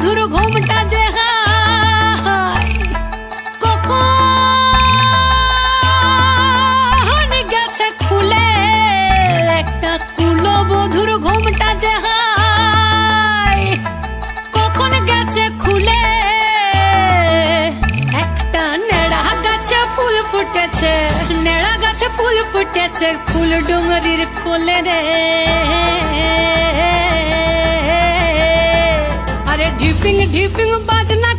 বধুর ঘুমটা যে কখন গেছে খুলে, একটা কুলো বধুর ঘুমটা যে কখন গেছে খুলে। একটা নেড়া গাছে ফুল ফুটেছে, নেড়া গাছে ফুল ফুটেছে, ফুল ডুঙরির কোলে রে। আরে ঢিপিং ঢিপিং বাজনা